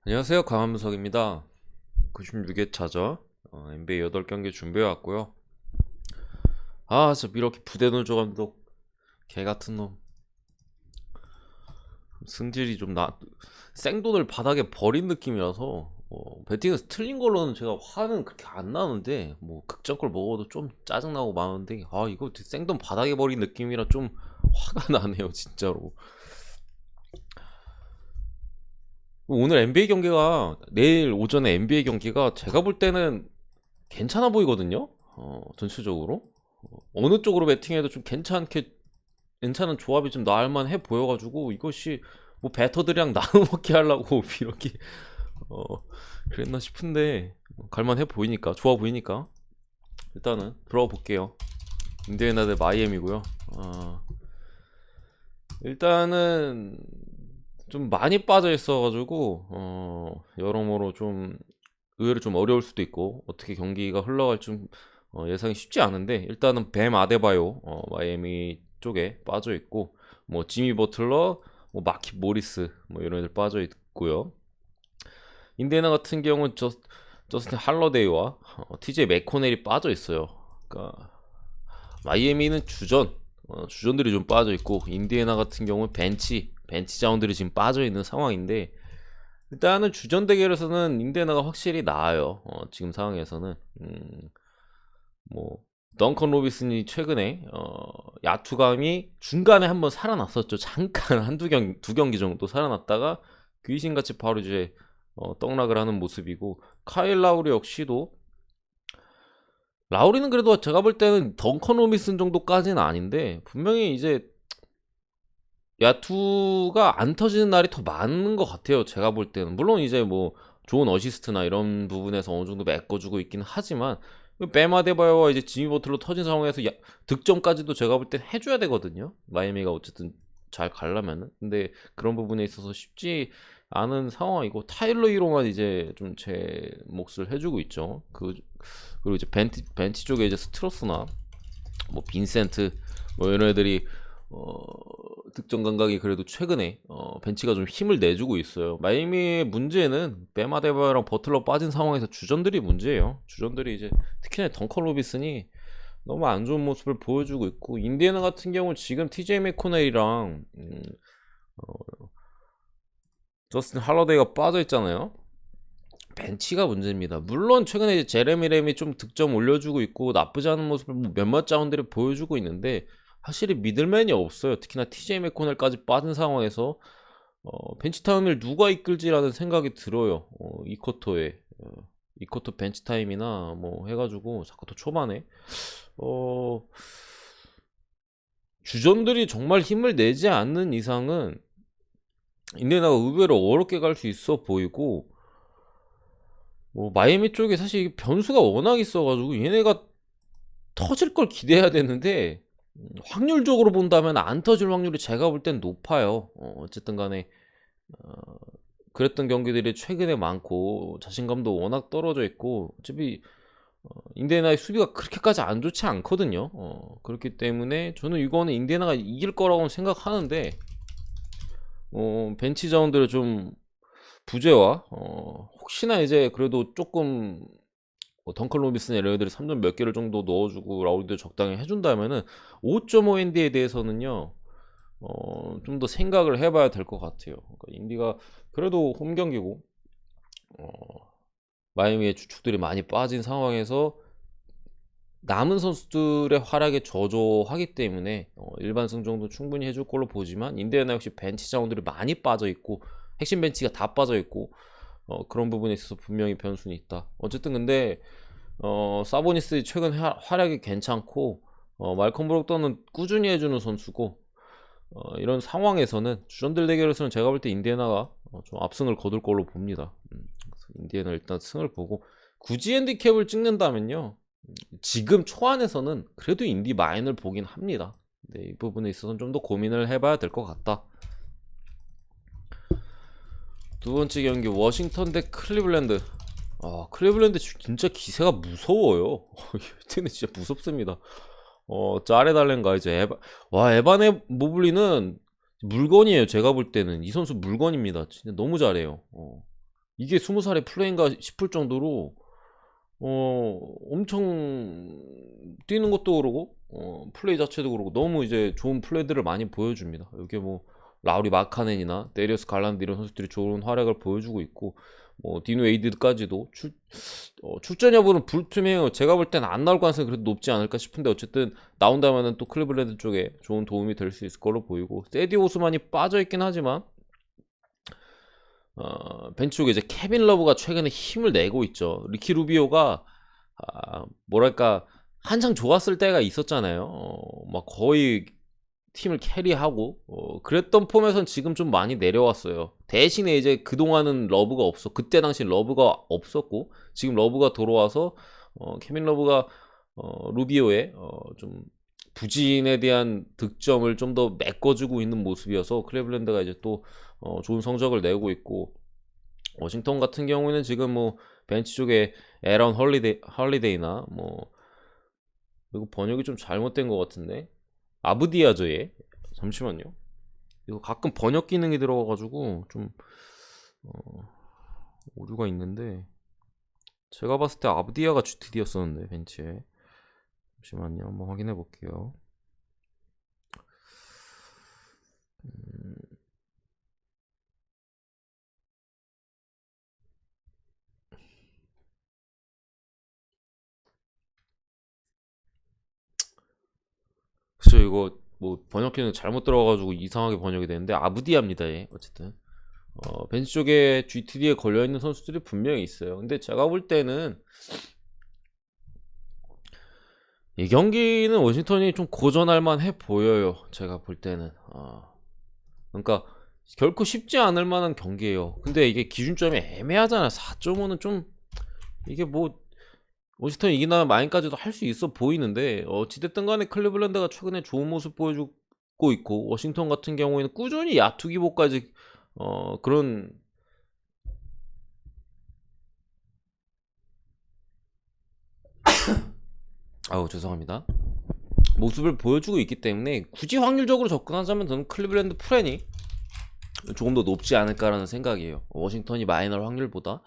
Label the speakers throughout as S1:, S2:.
S1: 안녕하세요. 강한무석입니다. 96회차죠. NBA 8경기 준비해왔고요. 저 이렇게 부대놀조 감독 개같은 놈. 승질이 좀 생돈을 바닥에 버린 느낌이라서 배팅에서 틀린 걸로는 제가 화는 그렇게 안 나는데 뭐 극장골 먹어도 좀 짜증나고 마는데 이거 생돈 바닥에 버린 느낌이라 좀 화가 나네요 진짜로. 오늘 NBA 경기가 내일 오전에 NBA 경기가 제가 볼 때는 괜찮아 보이거든요. 전체적으로 어느 쪽으로 배팅해도 좀 괜찮은 조합이 좀 나을만 해 보여가지고 이것이 뭐 배터들이랑 나눠 먹기 하려고 이렇게 어, 그랬나 싶은데 갈만해 보이니까 좋아 보이니까 일단은 들어가 볼게요. 인디애나 대 마이애미고요. 일단은 좀 많이 빠져 있어가지고 여러모로 좀 의외로 좀 어려울 수도 있고 어떻게 경기가 흘러갈 좀 예상이 쉽지 않은데 일단은 뱀 아데바요 마이애미 쪽에 빠져 있고 뭐 지미 버틀러 뭐 마키 모리스 뭐 이런 애들 빠져 있고요. 인디애나 같은 경우는 저스틴 할러데이와 TJ 맥코넬이 빠져 있어요. 그러니까 마이애미는 주전들이 좀 빠져 있고 인디애나 같은 경우는 벤치 자원들이 지금 빠져 있는 상황인데 일단은 주전 대결에서는 인디애나가 확실히 나아요. 지금 상황에서는 뭐 덩컨 로빈슨이 최근에 야투감이 중간에 한번 살아났었죠. 잠깐 두 경기 정도 살아났다가 귀신같이 바로 이제 떡락을 하는 모습이고 카일 라우리 역시도 라우리는 그래도 제가 볼 때는 덩컨 로빈슨 정도까지는 아닌데 분명히 이제 야투가 안 터지는 날이 더 많은 것 같아요. 제가 볼 때는 물론 이제 뭐 좋은 어시스트나 이런 부분에서 어느 정도 메꿔주고 있긴 하지만 베마데바요와 이제 지미 버틀로 터진 상황에서 득점까지도 제가 볼 땐 해줘야 되거든요. 마이애미가 어쨌든 잘 가려면은 근데 그런 부분에 있어서 쉽지 않은 상황이고 타일러 히로만 이제 좀 제 몫을 해주고 있죠. 그리고 이제 벤치 쪽에 이제 스트로스나 뭐 빈센트 뭐 이런 애들이 득점 감각이 그래도 최근에 벤치가 좀 힘을 내주고 있어요. 마이애미의 문제는 베마데바랑 버틀러 빠진 상황에서 주전들이 문제예요. 주전들이 이제 특히나 덩컨 로빈슨이 너무 안 좋은 모습을 보여주고 있고 인디애나 같은 경우 지금 TJ 맥코넬이랑 저스틴 할러데이가 빠져 있잖아요. 벤치가 문제입니다. 물론 최근에 이제 제레미 램이 좀 득점 올려주고 있고 나쁘지 않은 모습을 뭐 몇몇 자원들이 보여주고 있는데 확실히 미들맨이 없어요. 특히나 TJ 맥코넬까지 빠진 상황에서 벤치 타임을 누가 이끌지라는 생각이 들어요. 이 쿼터 벤치 타임이나 뭐 해가지고 4쿼터 초반에 주전들이 정말 힘을 내지 않는 이상은 인디애나가 의외로 어렵게 갈 수 있어 보이고 뭐 마이애미 쪽에 사실 변수가 워낙 있어가지고 얘네가 터질 걸 기대해야 되는데 확률적으로 본다면 안 터질 확률이 제가 볼 땐 높아요. 어쨌든 간에 그랬던 경기들이 최근에 많고 자신감도 워낙 떨어져 있고 어차피 인디애나의 수비가 그렇게까지 안 좋지 않거든요. 그렇기 때문에 저는 이거는 인디애나가 이길 거라고 생각하는데 벤치 자원들을 좀 부재와 혹시나 이제 그래도 조금 덩컨 로빈슨 이런 애들이 3점 몇 개를 정도 넣어주고 라우드도 적당히 해준다면은 5.5 인디에 대해서는요 좀 더 생각을 해봐야 될 것 같아요. 그러니까 인디가 그래도 홈 경기고 마이애미의 주축들이 많이 빠진 상황에서 남은 선수들의 활약에 저조하기 때문에 일반 승정도 충분히 해줄 걸로 보지만 인디애나 역시 벤치 자원들이 많이 빠져 있고 핵심 벤치가 다 빠져 있고 그런 부분에 있어서 분명히 변수는 있다. 어쨌든 근데 사보니스 최근 활약이 괜찮고 말콤 브록던은 꾸준히 해주는 선수고 이런 상황에서는 주전들 대결에서는 제가 볼 때 인디애나가 좀 압승을 거둘 걸로 봅니다. 인디애나 일단 승을 보고 굳이 핸디캡을 찍는다면요 지금 초안에서는 그래도 인디 마인을 보긴 합니다. 네, 이 부분에 있어서는 좀 더 고민을 해봐야 될 것 같다. 두 번째 경기 워싱턴 대 클리블랜드. 클리블랜드 진짜 기세가 무서워요. 이때는 진짜 무섭습니다. 자렛 알렌과 이제 에반의 모블리는 물건이에요. 제가 볼 때는 이 선수 물건입니다. 진짜 너무 잘해요. 이게 20살의 플레이인가 싶을 정도로 엄청 뛰는 것도 그러고 플레이 자체도 그러고 너무 이제 좋은 플레이들을 많이 보여줍니다. 이게 뭐 라우리 마카넨이나 데리어스 갈란드 이런 선수들이 좋은 활약을 보여주고 있고 뭐 디노 에이드까지도 출전 여부는 불투명해요. 제가 볼 때는 안 나올 가능성이 그래도 높지 않을까 싶은데 어쨌든 나온다면은 또 클리블랜드 쪽에 좋은 도움이 될 수 있을 걸로 보이고 세디 오스만이 빠져있긴 하지만 벤치 쪽에 이제 케빈 러브가 최근에 힘을 내고 있죠. 리키 루비오가 뭐랄까 한창 좋았을 때가 있었잖아요. 막 거의 팀을 캐리하고 그랬던 폼에선 지금 좀 많이 내려왔어요. 대신에 이제 그동안은 러브가 없어. 그때 당시 러브가 없었고 지금 러브가 돌아와서 케빈 러브가 루비오의 좀 부진에 대한 득점을 좀 더 메꿔주고 있는 모습이어서 클리블랜드가 이제 또 좋은 성적을 내고 있고 워싱턴 같은 경우에는 지금 뭐 벤치 쪽에 에런 헐리데이나 뭐 이거 번역이 좀 잘못된 것 같은데 아브디아저의 잠시만요. 이거 가끔 번역 기능이 들어가가지고 좀 오류가 있는데 제가 봤을 때 아브디아가 GTD였었는데 벤치에 잠시만요. 한번 확인해 볼게요. 그쵸 이거 뭐 번역기는 잘못 들어가가지고 이상하게 번역이 되는데 아브디아입니다. 예. 어쨌든 벤치 쪽에 GTD에 걸려있는 선수들이 분명히 있어요. 근데 제가 볼 때는 이 경기는 워싱턴이 좀 고전할 만해 보여요. 제가 볼 때는 그러니까 결코 쉽지 않을 만한 경기예요. 근데 이게 기준점이 애매하잖아. 4.5는 좀 이게 뭐 워싱턴이 이기나 마인까지도 할 수 있어 보이는데 어찌됐든 간에 클리블랜드가 최근에 좋은 모습 보여주고 있고 워싱턴 같은 경우에는 꾸준히 야투기복까지 그런 아우 죄송합니다. 모습을 보여주고 있기 때문에 굳이 확률적으로 접근하자면 저는 클리블랜드 프랜이 조금 더 높지 않을까라는 생각이에요. 워싱턴이 마이너할 확률보다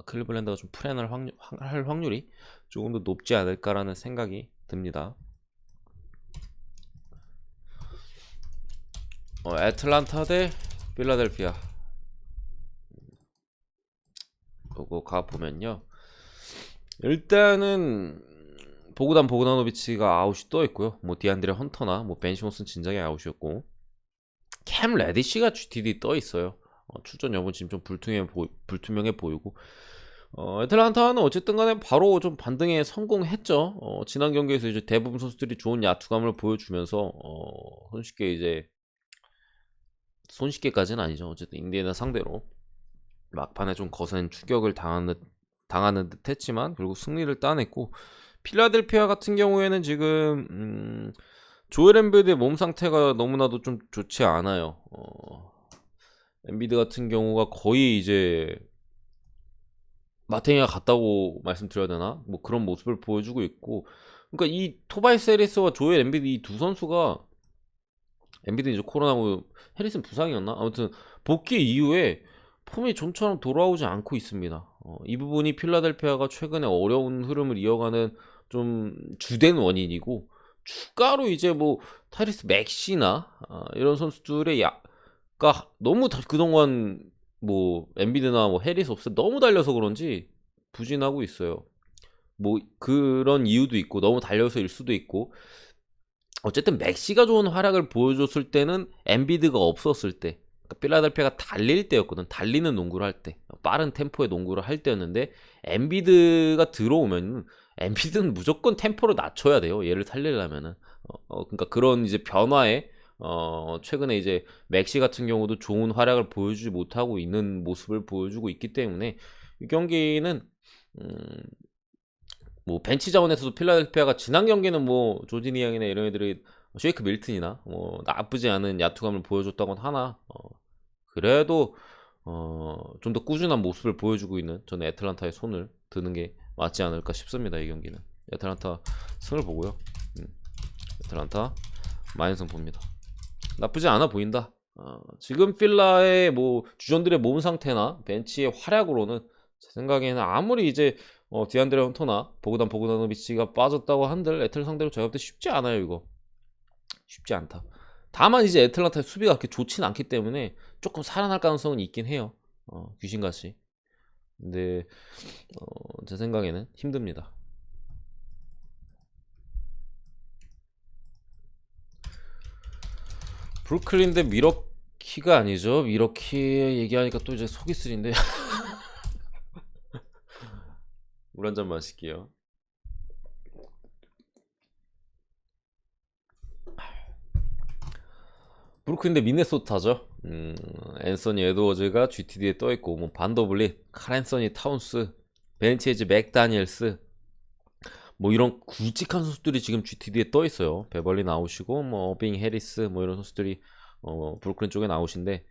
S1: 클리블랜드가 좀 프랜을 할 확률이 조금 더 높지 않을까라는 생각이 듭니다. 애틀란타 대 필라델피아 요거 가보면요 일단은 보그다노비치가 아웃이 떠 있고요. 뭐 디안드레 헌터나 뭐 벤 시몬스는 진작에 아웃이었고 캠 레디시가 GTD 떠 있어요. 출전 여부는 지금 좀 불투명해 보이고 애틀란타는 어쨌든 간에 바로 좀 반등에 성공했죠. 지난 경기에서 이제 대부분 선수들이 좋은 야투감을 보여주면서 손쉽게까지는 아니죠. 어쨌든 인디애나 상대로 막판에 좀 거센 추격을 당하는 듯 했지만 결국 승리를 따냈고 필라델피아 같은 경우에는 지금 조엘 엠비드의 몸 상태가 너무나도 좀 좋지 않아요. 엠비드 같은 경우가 거의 이제 마탱이가 같다고 말씀드려야 되나? 뭐 그런 모습을 보여주고 있고 그러니까 이 토바이스 해리스와 조엘 엠비드 이 두 선수가 엠비드는 이제 코로나고 해리스는 부상이었나? 아무튼 복귀 이후에 폼이 좀처럼 돌아오지 않고 있습니다. 이 부분이 필라델피아가 최근에 어려운 흐름을 이어가는 좀 주된 원인이고 추가로 이제 뭐 타리스 맥시나 이런 선수들의 야가 너무 그동안 뭐 엠비드나 뭐 해리스 없어 너무 달려서 그런지 부진하고 있어요. 뭐 그런 이유도 있고 너무 달려서일 수도 있고 어쨌든 맥시가 좋은 활약을 보여줬을 때는 엠비드가 없었을 때 그러니까 필라델피아가 달릴 때였거든. 달리는 농구를 할 때 빠른 템포의 농구를 할 때였는데 엠비드가 들어오면 엠비드는 무조건 템포를 낮춰야 돼요. 얘를 살리려면은 그러니까 그런 이제 변화에 최근에 이제 맥시 같은 경우도 좋은 활약을 보여주지 못하고 있는 모습을 보여주고 있기 때문에 이 경기는 뭐 벤치 자원에서도 필라델피아가 지난 경기는 뭐 조지니 양이나 이런 애들이 쉐이크 밀튼이나 뭐 나쁘지 않은 야투감을 보여줬다곤 하나 그래도 좀 더 꾸준한 모습을 보여주고 있는 저는 애틀란타의 손을 드는 게 맞지 않을까 싶습니다. 이 경기는 애틀란타 승을 보고요. 애틀란타 마이너스 봅니다. 나쁘지 않아 보인다. 지금 필라의 뭐 주전들의 몸 상태나 벤치의 활약으로는 제 생각에는 아무리 이제 디안드레 헌터나 보그단 보그다노비치가 빠졌다고 한들 애틀 상대로 제가 볼 때 쉽지 않아요. 이거 쉽지 않다. 다만 이제 애틀란타의 수비가 그렇게 좋진 않기 때문에 조금 살아날 가능성은 있긴 해요. 귀신같이. 근데 제 생각에는 힘듭니다. 브루클린 대 미러키가 아니죠. 미러키 얘기하니까 또 이제 속이 쓰린데. 물 한 잔 마실게요. 브루클린 대 미네소타죠. 앤서니 에드워즈가 GTD에 떠있고 뭐 반더블릿, 카랜서니 타운스, 벤치에즈 맥다니엘스 뭐 이런 굵직한 선수들이 지금 GTD에 떠있어요. 베벌리 나오시고 뭐 어빙 해리스 뭐 이런 선수들이 브루클린 쪽에 나오신데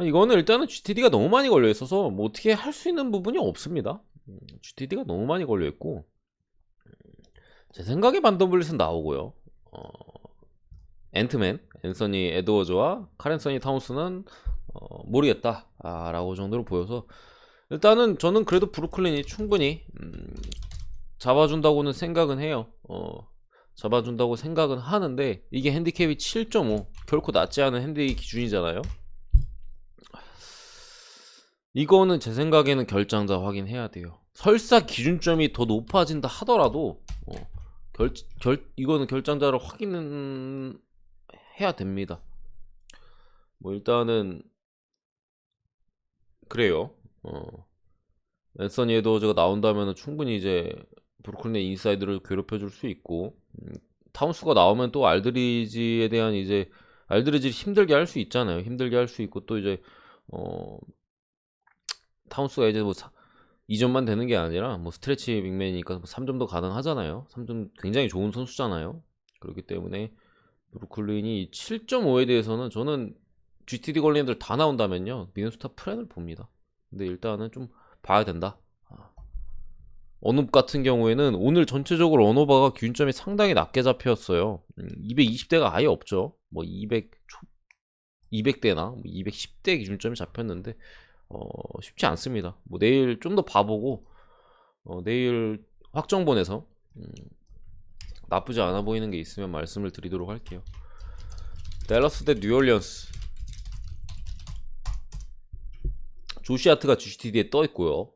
S1: 이거는 일단은 GTD가 너무 많이 걸려있어서 뭐 어떻게 할 수 있는 부분이 없습니다. GTD가 너무 많이 걸려있고 제 생각에 반더블릿은 나오고요. 앤트맨, 앤서니 에드워즈와 카렌서니 타운스는 모르겠다 라고 정도로 보여서 일단은 저는 그래도 브루클린이 충분히 잡아준다고는 생각은 해요. 잡아준다고 생각은 하는데 이게 핸디캡이 7.5 결코 낮지 않은 핸디 기준이잖아요. 이거는 제 생각에는 결장자 확인해야 돼요. 설사 기준점이 더 높아진다 하더라도 이거는 결장자를 확인은 해야 됩니다. 뭐 일단은 그래요. 앤서니 에드워즈가 나온다면 충분히 이제 브루클린의 인사이드를 괴롭혀줄 수 있고 타운스가 나오면 또 알드리지에 대한 이제 알드리지를 힘들게 할 수 있잖아요. 힘들게 할 수 있고 또 이제 타운스가 이제 뭐 2점만 되는 게 아니라 뭐 스트레치 빅맨이니까 3점도 가능하잖아요. 3점 굉장히 좋은 선수잖아요. 그렇기 때문에 브루클린이 7.5에 대해서는 저는 GTD 걸린 애들 다 나온다면요 미네소타 프렌을 봅니다. 근데 일단은 좀 봐야 된다. 언업 같은 경우에는 오늘 전체적으로 언어바가 기준점이 상당히 낮게 잡혔어요. 220대가 아예 없죠. 뭐 200대나 뭐 210대 기준점이 잡혔는데 쉽지 않습니다. 뭐 내일 좀 더 봐보고 내일 확정본에서 나쁘지 않아 보이는 게 있으면 말씀을 드리도록 할게요. 댈러스 대 뉴올리언스. 조시 하트가 GTD에 떠 있고요.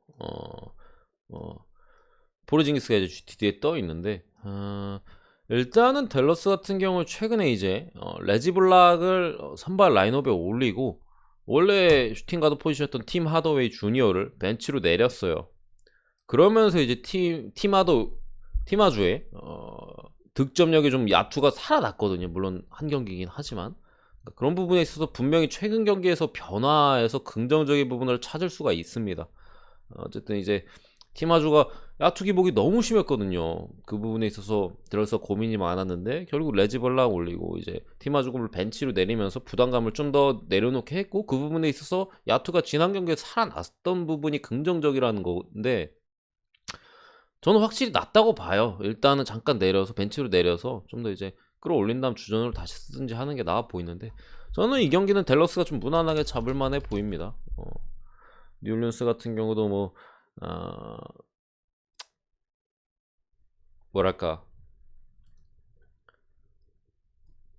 S1: 포르징기스가 이제 GTD에 떠 있는데 일단은 댈러스 같은 경우 최근에 이제 레지 블락을 선발 라인업에 올리고 원래 슈팅 가드 포지션이었던 팀 하더웨이 주니어를 벤치로 내렸어요. 그러면서 이제 팀하주의 득점력이 좀 야투가 살아났거든요. 물론 한 경기이긴 하지만 그런 부분에 있어서 분명히 최근 경기에서 변화해서 긍정적인 부분을 찾을 수가 있습니다. 어쨌든 이제 팀하주가 야투 기복이 너무 심했거든요. 그 부분에 있어서 들어서 고민이 많았는데 결국 레지벌락 올리고 이제 팀하주를 벤치로 내리면서 부담감을 좀 더 내려놓게 했고 그 부분에 있어서 야투가 지난 경기에 살아났던 부분이 긍정적이라는 건데 저는 확실히 낫다고 봐요. 일단은 잠깐 내려서 벤치로 내려서 좀 더 이제 끌어올린 다음 주전으로 다시 쓰든지 하는 게 나아 보이는데 저는 이 경기는 댈러스가 좀 무난하게 잡을 만해 보입니다. 뉴올리언스 같은 경우도 뭐 뭐랄까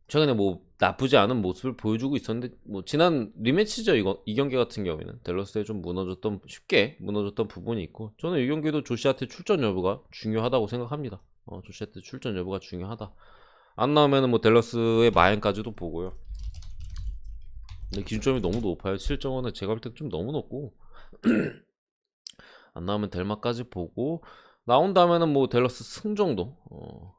S1: 최근에 뭐 나쁘지 않은 모습을 보여주고 있었는데 뭐 지난 리매치죠. 이 경기 같은 경우에는 댈러스에 좀 쉽게 무너졌던 부분이 있고 저는 이 경기도 조시아트 출전 여부가 중요하다고 생각합니다. 조시아트 출전 여부가 중요하다. 안 나오면은 뭐 댈러스의 마행까지도 보고요. 근데 기준점이 너무 높아요. 7.5는 제가 볼 때 좀 너무 높고 안 나오면 델마까지 보고 나온다면은 뭐 댈러스 승 정도.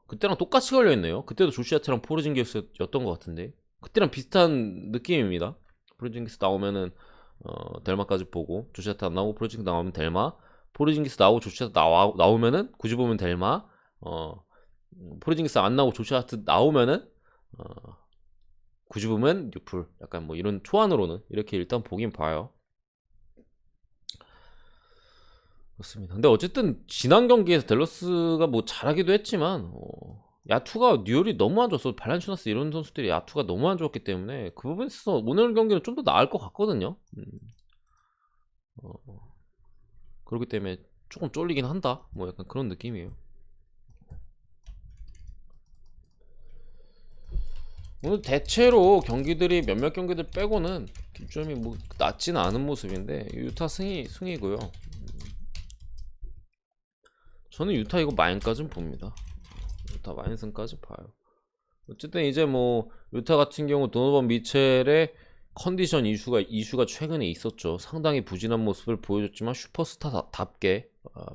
S1: 그때랑 똑같이 걸려있네요. 그때도 조시아트랑 포르징기스였던 것 같은데 그때랑 비슷한 느낌입니다. 포르징기스 나오면은 델마까지 보고 조시아트 안 나오고 포르징기스 나오면 델마, 포르징기스 나오고 조시아트 나오면은 굳이 보면 델마, 포르징기스 안 나오고 조시아트 나오면은 굳이 보면 뉴풀. 약간 뭐 이런 초안으로는 이렇게 일단 보긴 봐요. 그렇습니다. 근데 어쨌든 지난 경기에서 댈러스가 뭐 잘하기도 했지만 야투가 뉴얼이 너무 안 좋았어. 발란슈나스 이런 선수들이 야투가 너무 안 좋았기 때문에 그 부분에 있어서 오늘 경기는 좀 더 나을 것 같거든요. 어, 그렇기 때문에 조금 쫄리긴 한다. 뭐 약간 그런 느낌이에요. 오늘 대체로 경기들이 몇몇 경기들 빼고는 득점이 뭐 낮지는 않은 모습인데 유타 승이고요. 저는 유타 이거 마인까지는 봅니다. 유타 마인승까지 봐요. 어쨌든 이제 뭐 유타 같은 경우 도노반 미첼의 컨디션 이슈가 최근에 있었죠. 상당히 부진한 모습을 보여줬지만 슈퍼스타답게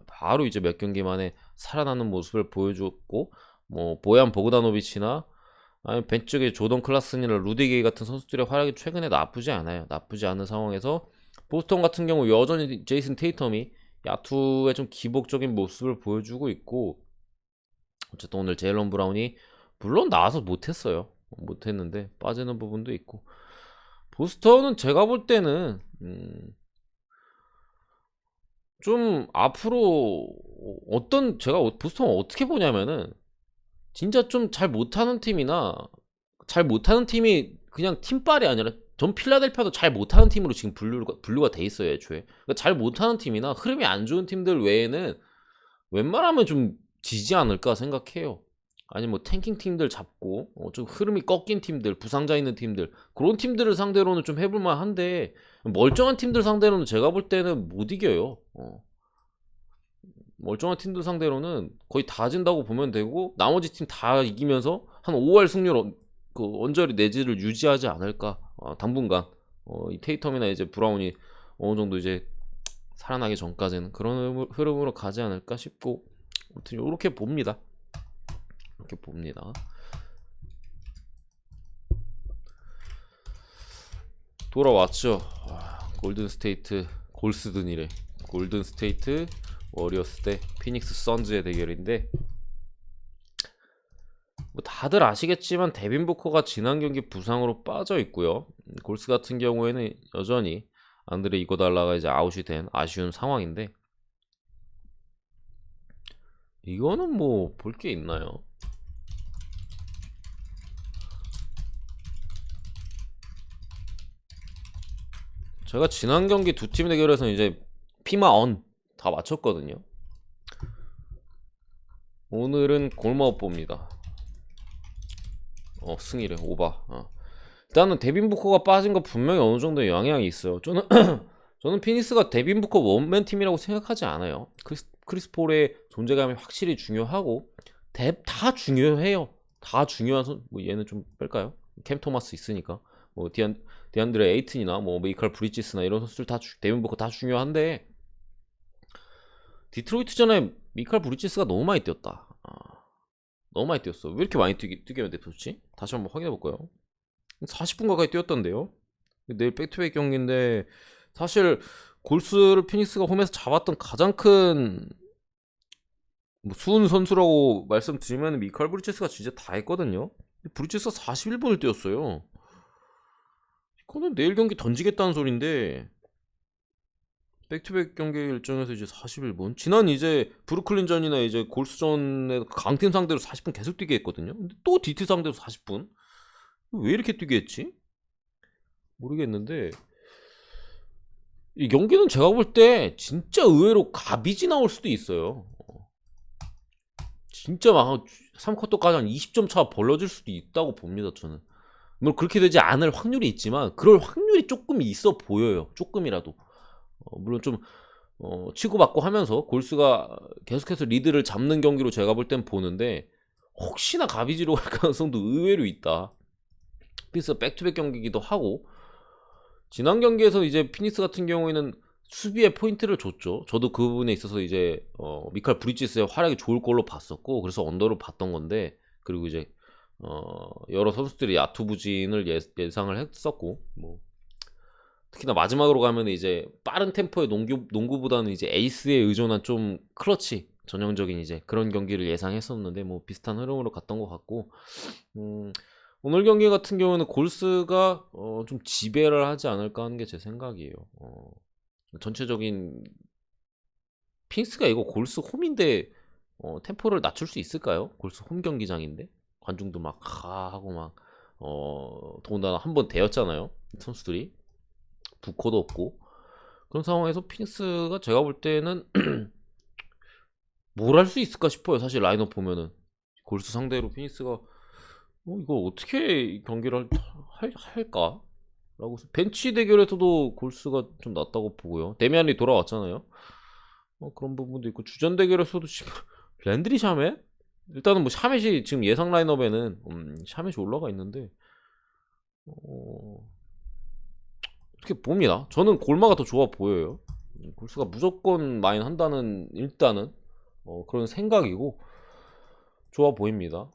S1: 바로 이제 몇 경기 만에 살아나는 모습을 보여줬고, 뭐 보얀 보그다노비치나 아니 벤치 쪽에 조던 클라슨이나 루디게이 같은 선수들의 활약이 최근에 나쁘지 않아요. 나쁘지 않은 상황에서 보스턴 같은 경우 여전히 제이슨 테이텀이 야투의 좀 기복적인 모습을 보여주고 있고, 어쨌든 오늘 제일런 브라운이 물론 나와서 못했어요. 못했는데 빠지는 부분도 있고, 보스턴은 제가 볼 때는 좀 앞으로 제가 보스턴을 어떻게 보냐면은 진짜 좀 잘 못하는 팀이나 잘 못하는 팀이 그냥 팀빨이 아니라 전 필라델피아도 잘 못하는 팀으로 지금 분류가 돼 있어요. 애초에 그러니까 잘 못하는 팀이나 흐름이 안 좋은 팀들 외에는 웬만하면 좀 지지 않을까 생각해요. 아니 뭐 탱킹 팀들 잡고 좀 흐름이 꺾인 팀들, 부상자 있는 팀들, 그런 팀들을 상대로는 좀 해볼만 한데 멀쩡한 팀들 상대로는 제가 볼 때는 못 이겨요. 멀쩡한 팀들 상대로는 거의 다 진다고 보면 되고 나머지 팀 다 이기면서 한 5할 승률 그 언저리 내지를 유지하지 않을까. 당분간 이 테이텀이나 이제 브라운이 어느 정도 이제 살아나기 전까지는 그런 흐름으로 가지 않을까 싶고, 아무튼 이렇게 봅니다. 이렇게 봅니다. 돌아왔죠. 골든 스테이트 골스든이래. 골든 스테이트 워리어스 대 피닉스 선즈의 대결인데, 뭐 다들 아시겠지만 데빈 부커가 지난 경기 부상으로 빠져 있고요. 골스 같은 경우에는 여전히 안드레 이고달라가 이제 아웃이 된 아쉬운 상황인데, 이거는 뭐 볼 게 있나요? 제가 지난 경기 두 팀 대결에서 이제 피마 언 다 맞췄거든요. 오늘은 골마업 봅니다. 승이래 오바. 일단은 데빈 부커가 빠진 거 분명히 어느 정도 영향이 있어요. 저는 피니스가 데빈 부커 원맨 팀이라고 생각하지 않아요. 크리스 폴의 존재감이 확실히 중요하고 다 중요해요. 다 중요한 뭐 얘는 좀 뺄까요? 캠 토마스 있으니까 뭐 디안드레 에이튼이나 뭐 메이칼 브리지스나 이런 선수들 다 데빈 부커 다 중요한데, 디트로이트 전에 미칼 브리지스가 너무 많이 뛰었다. 너무 많이 뛰었어. 왜 이렇게 많이 뛰게 됐었지? 다시 한번 확인해 볼까요? 40분 가까이 뛰었던데요. 내일 백투백 경기인데 사실 골스를 피닉스가 홈에서 잡았던 가장 큰 수훈 선수라고 말씀드리면 미칼 브리지스가 진짜 다 했거든요. 브리지스가 41분을 뛰었어요. 이거는 내일 경기 던지겠다는 소린데, 백투백 경기 일정에서 이제 41분. 지난 이제 브루클린전이나 이제 골스전에 강팀 상대로 40분 계속 뛰게 했거든요. 근데 또 DT 상대로 40분? 왜 이렇게 뛰게 했지? 모르겠는데, 이 경기는 제가 볼 때 진짜 의외로 가비지 나올 수도 있어요. 진짜 막 3쿼터까지 한 20점 차 벌어질 수도 있다고 봅니다. 저는 뭐 그렇게 되지 않을 확률이 있지만 그럴 확률이 조금 있어 보여요. 조금이라도. 물론 좀 치고받고 하면서 골스가 계속해서 리드를 잡는 경기로 제가 볼 땐 보는데, 혹시나 가비지로 갈 가능성도 의외로 있다. 피니스 백투백 경기기도 하고, 지난 경기에서 이제 피니스 같은 경우에는 수비에 포인트를 줬죠. 저도 그 부분에 있어서 이제 미칼 브리지스의 활약이 좋을 걸로 봤었고, 그래서 언더로 봤던 건데, 그리고 이제 여러 선수들이 야투 부진을 예상을 했었고, 뭐 특히나 마지막으로 가면 이제 빠른 템포의 농구보다는 이제 에이스에 의존한 좀 클러치 전형적인 이제 그런 경기를 예상했었는데, 뭐 비슷한 흐름으로 갔던 것 같고, 오늘 경기 같은 경우는 골스가 좀 지배를 하지 않을까 하는 게 제 생각이에요. 전체적인 피닉스가 이거 골스 홈인데 템포를 낮출 수 있을까요? 골스 홈 경기장인데 관중도 막 하고 막 더군다나 한 번 대였잖아요 선수들이. 부코도 없고 그런 상황에서 피닉스가 제가 볼 때는 뭘 할 수 있을까 싶어요. 사실 라인업 보면은 골스 상대로 피닉스가 이거 어떻게 경기를 할까? 라고 벤치 대결에서도 골스가 좀 낫다고 보고요. 데미안이 돌아왔잖아요. 그런 부분도 있고 주전 대결에서도 지금 랜드리 샤멧? 일단은 뭐 샤멧이 지금 예상 라인업에는 샤멧이 올라가 있는데 어떻게 봅니다. 저는 골마가 더 좋아 보여요. 골스가 무조건 마인 한다는 일단은 그런 생각이고 좋아 보입니다.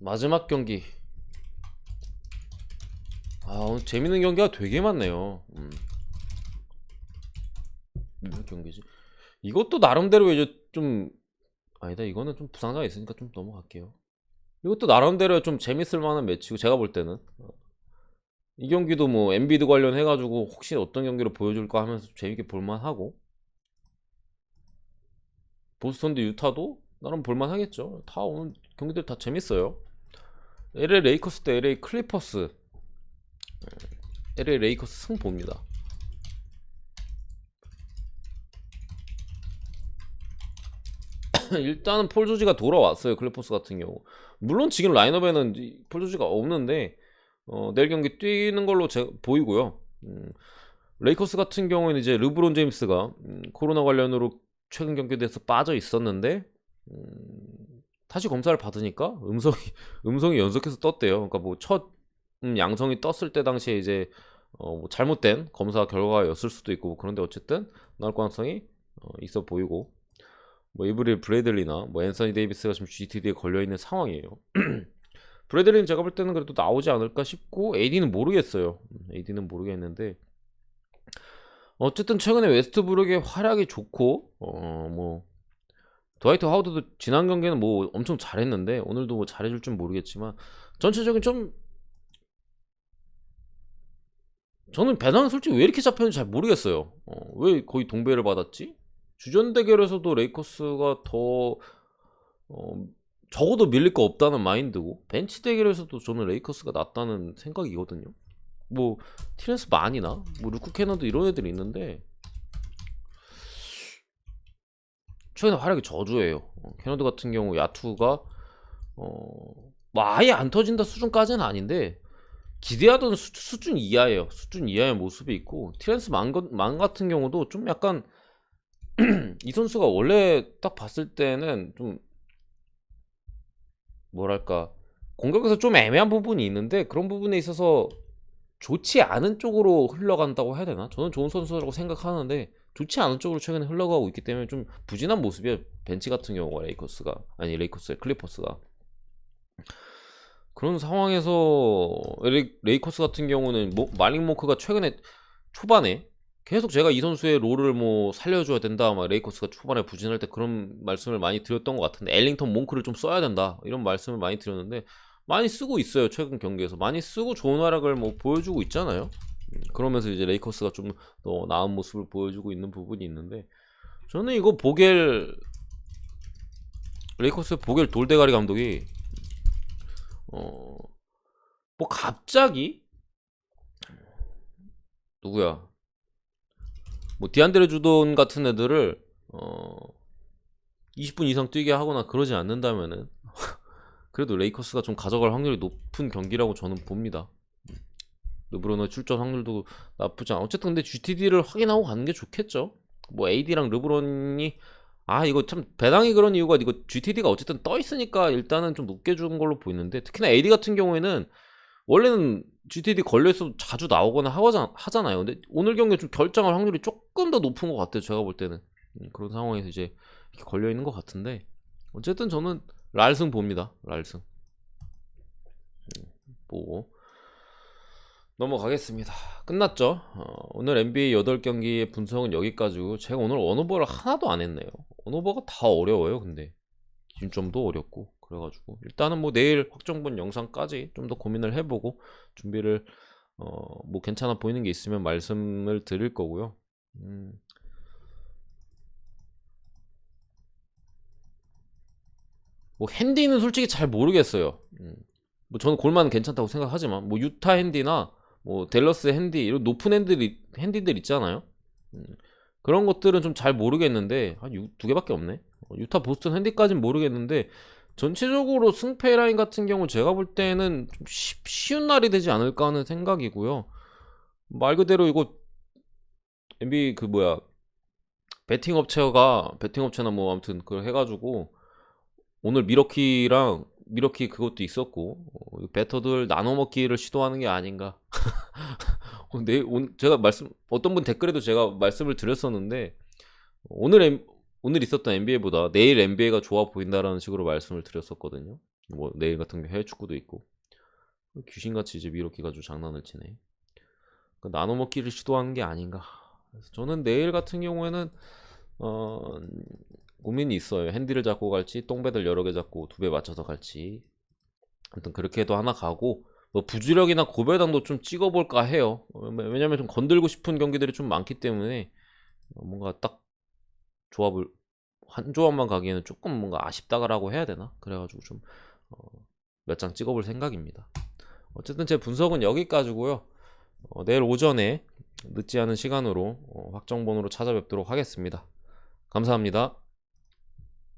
S1: 마지막 경기. 오늘 재밌는 경기가 되게 많네요. 무슨 경기지? 이것도 나름대로 이제 좀 아니다. 이거는 좀 부상자가 있으니까 좀 넘어갈게요. 이것도 나름대로 좀 재밌을 만한 매치고 제가 볼 때는 이 경기도 뭐 엔비드 관련해가지고 혹시 어떤 경기를 보여줄까 하면서 재밌게 볼만하고 보스턴 대 유타도 나름 볼만하겠죠. 다 오늘 경기들 다 재밌어요. LA 레이커스 대 LA 클리퍼스. LA 레이커스 승 봅니다. 일단은 폴 조지가 돌아왔어요. 클리퍼스 같은 경우. 물론 지금 라인업에는 폴 조지가 없는데 내일 경기 뛰는 걸로 보이고요. 레이커스 같은 경우에는 이제 르브론 제임스가 코로나 관련으로 최근 경기에서 빠져 있었는데 다시 검사를 받으니까 음성이 연속해서 떴대요. 그러니까 뭐 첫 양성이 떴을 때 당시에 이제 뭐 잘못된 검사 결과였을 수도 있고 그런데 어쨌든 나올 가능성이 있어 보이고 뭐 이브릴 브래들리나 뭐 앤서니 데이비스가 지금 GTD에 걸려 있는 상황이에요. 브래들리는 제가 볼 때는 그래도 나오지 않을까 싶고 AD는 모르겠어요. AD는 모르겠는데 어쨌든 최근에 웨스트브룩의 활약이 좋고 뭐 드와이트 하워드도 지난 경기는 뭐 엄청 잘했는데 오늘도 뭐 잘해줄 줄 모르겠지만 전체적인 좀 저는 배낭은 솔직히 왜 이렇게 잡혔는지 잘 모르겠어요. 왜 거의 동배를 받았지? 주전 대결에서도 레이커스가 더 적어도 밀릴 거 없다는 마인드고 벤치 대결에서도 저는 레이커스가 낫다는 생각이거든요. 뭐 티렌스 만이나 뭐 루크 캐너도 이런 애들이 있는데 최근에 활약이 저조해요. 캐너드 같은 경우 야투가 뭐 아예 안 터진다 수준까지는 아닌데 기대하던 수준 이하예요. 수준 이하의 모습이 있고 티렌스 만 같은 경우도 좀 약간 이 선수가 원래 딱 봤을 때는 좀 뭐랄까 공격에서 좀 애매한 부분이 있는데 그런 부분에 있어서 좋지 않은 쪽으로 흘러간다고 해야 되나? 저는 좋은 선수라고 생각하는데 좋지 않은 쪽으로 최근에 흘러가고 있기 때문에 좀 부진한 모습이에요. 벤치 같은 경우가 레이커스의 클리퍼스가 그런 상황에서 레이커스 같은 경우는 말링 몽크가 최근에 초반에 계속 제가 이 선수의 롤을 뭐 살려줘야 된다 막 레이커스가 초반에 부진할 때 그런 말씀을 많이 드렸던 것 같은데 엘링턴 몽크를 좀 써야 된다 이런 말씀을 많이 드렸는데 많이 쓰고 있어요. 최근 경기에서 많이 쓰고 좋은 활약을 뭐 보여주고 있잖아요. 그러면서 이제 레이커스가 좀 더 나은 모습을 보여주고 있는 부분이 있는데 저는 이거 레이커스의 보겔 돌대가리 감독이 뭐 갑자기 누구야 뭐 디안드레 주돈 같은 애들을 20분 이상 뛰게 하거나 그러지 않는다면은 그래도 레이커스가 좀 가져갈 확률이 높은 경기라고 저는 봅니다. 르브론의 출전 확률도 나쁘지 않아. 어쨌든 근데 GTD를 확인하고 가는 게 좋겠죠. 뭐 AD랑 르브론이 이거 참 배당이 그런 이유가 이거 GTD가 어쨌든 떠 있으니까 일단은 좀 높게 준 걸로 보이는데 특히나 AD 같은 경우에는 원래는 GTD 걸려있어도 자주 나오거나 하잖아요. 근데 오늘 경기에 좀 결정할 확률이 조금 더 높은 것 같아요. 제가 볼 때는 그런 상황에서 이제 걸려있는 것 같은데 어쨌든 저는 랄승 봅니다. 랄승 보고 넘어가겠습니다. 끝났죠? 오늘 NBA 8경기의 분석은 여기까지고 제가 오늘 원오버를 하나도 안 했네요. 원오버가 다 어려워요. 근데 기준점도 어렵고 그래가지고 일단은 뭐 내일 확정본 영상까지 좀 더 고민을 해보고 준비를 뭐 괜찮아 보이는 게 있으면 말씀을 드릴 거고요. 뭐 핸디는 솔직히 잘 모르겠어요. 뭐 저는 골만 괜찮다고 생각하지만 뭐 유타 핸디나 뭐 댈러스 핸디 이런 높은 핸디들 있잖아요. 음, 그런 것들은 좀 잘 모르겠는데 두 개밖에 없네. 유타 보스턴 핸디까진 모르겠는데 전체적으로 승패 라인 같은 경우 제가 볼 때는 좀 쉬운 날이 되지 않을까 하는 생각이고요. 말 그대로 이거 NBA 그 뭐야 베팅 업체나 뭐 아무튼 그걸 해가지고 오늘 미러키 그것도 있었고 배터들 나눠 먹기를 시도하는 게 아닌가. 제가 어떤 분 댓글에도 제가 말씀을 드렸었는데 오늘 있었던 NBA보다 내일 NBA가 좋아 보인다라는 식으로 말씀을 드렸었거든요. 뭐 내일 같은 게 해외 축구도 있고 귀신같이 이제 미러키 가지고 장난을 치네. 그러니까 나눠 먹기를 시도하는 게 아닌가. 그래서 저는 내일 같은 경우에는 어, 고민이 있어요. 핸디를 잡고 갈지 똥배들 여러 개 잡고 두 배 맞춰서 갈지. 아무튼 그렇게 해도 하나 가고 뭐 부주력이나 고배당도 좀 찍어볼까 해요. 왜냐면 좀 건들고 싶은 경기들이 좀 많기 때문에 뭔가 딱 조합을 한 조합만 가기에는 조금 뭔가 아쉽다라고 해야 되나? 그래가지고 좀 몇 장 찍어볼 생각입니다. 어쨌든 제 분석은 여기까지고요. 내일 오전에 늦지 않은 시간으로 확정번호로 찾아뵙도록 하겠습니다. 감사합니다.